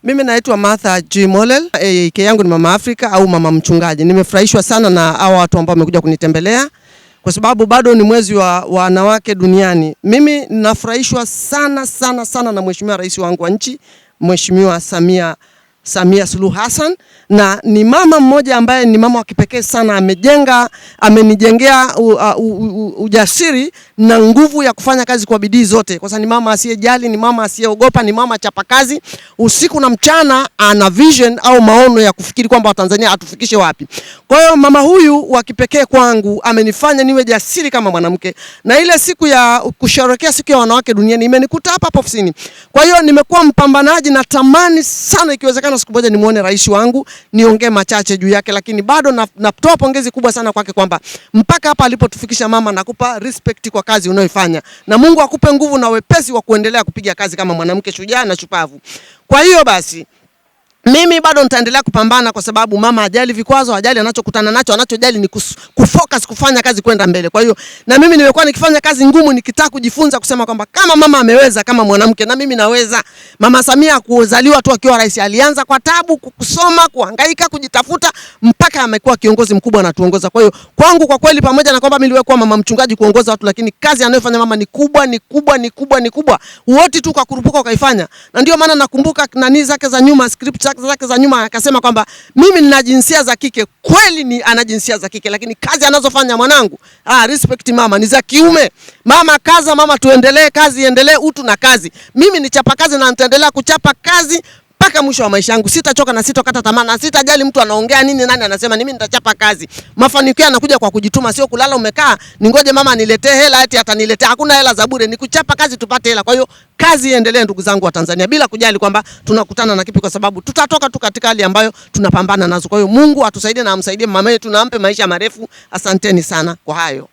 Mimi naitwa Martha G. Molel, ike yangu ni Mama Afrika au Mama Mchungaji. Nimefurahishwa sana na hao watu ambao wamekuja kunitembelea kwa sababu bado ni mwezi wa wanawake duniani. Mimi ninafurahishwa sana na Mheshimiwa Rais wangu wa nchi, Mheshimiwa Samia Suluhu Hassan, na ni mama mmoja ambaye ni mama wa kipekee sana. Amenijengea ujasiri na nguvu ya kufanya kazi kwa bidii zote, kwa sababu ni mama asiyejali, ni mama asiyeogopa, ni mama chapakazi. Usiku na mchana ana vision au maono ya kufikiri kwamba Watanzania atufikishe wapi. Kwa hiyo mama huyu wa kipekee kwangu amenifanya niwe jasiri kama mwanamke, na ile siku ya kusherehekea siku ya wanawake duniani imenikuta hapa ofisini. Kwa hiyo nimekuwa mpambanaji na tamani sana ikiwezekana siku moja nimuone rais wangu, niongee machache juu yake, lakini bado natoa pongezi kubwa sana kwake kwamba mpaka hapa alipotufikisha mama, nakupa respect kwa kazi unayoifanya, na Mungu akupe nguvu na wepesi wa kuendelea kupiga kazi kama mwanamke shujaa na shupavu. Kwa hiyo basi mimi bado nitaendelea kupambana kwa sababu mama hajali vikwazo, hajali anachokutana nacho, anachojali ni kufocus kufanya kazi kwenda mbele. Kwa hiyo na mimi nimekuwa nikifanya kazi ngumu nikitaka kujifunza kusema kwamba kama mama ameweza kama mwanamke na mimi naweza. Mama Samia kuzaliwa tu akiwa rais alianza kwa tabu, kusoma, kuhangaika, kujitafuta mpaka amekuwa kiongozi mkubwa na tuongoza. Kwa hiyo kwangu kwa kweli, pamoja na kwamba mimi niliwahi kuwa mama mchungaji kuongoza watu, lakini kazi anayofanya mama ni kubwa. Wote tu kwa kurupuka kaifanya. Na ndio maana nakumbuka nani zake za nyuma, script zake za nyuma akasema kwamba mimi nina jinsia za kike. Kweli ni ana jinsia za kike, lakini kazi anazofanya mwanangu, respect mama, ni za kiume. Mama kaza, mama tuendelee, kazi iendelee, utu na kazi. Mimi ni chapa kazi na nitaendelea kuchapa kazi mpaka mwisho wa maisha yangu. Sitachoka na sitokata tamaa na sitajali mtu anaongea nini, nani anasema, mimi nitachapa kazi. Mafanikio yanakuja kwa kujituma, sio kulala umekaa ningoje mama niletee hela eti ataniletea. Hakuna hela za bure, ni kuchapa kazi tupate hela. Kwa hiyo kazi iendelee ndugu zangu wa Tanzania, bila kujali kwamba tunakutana na kipi, kwa sababu tutatoka tu katika hali ambayo tunapambana nazo. Kwa hiyo Mungu atusaidie na amsaidie mama yetu na ampe maisha marefu. Asanteni sana kwa hayo.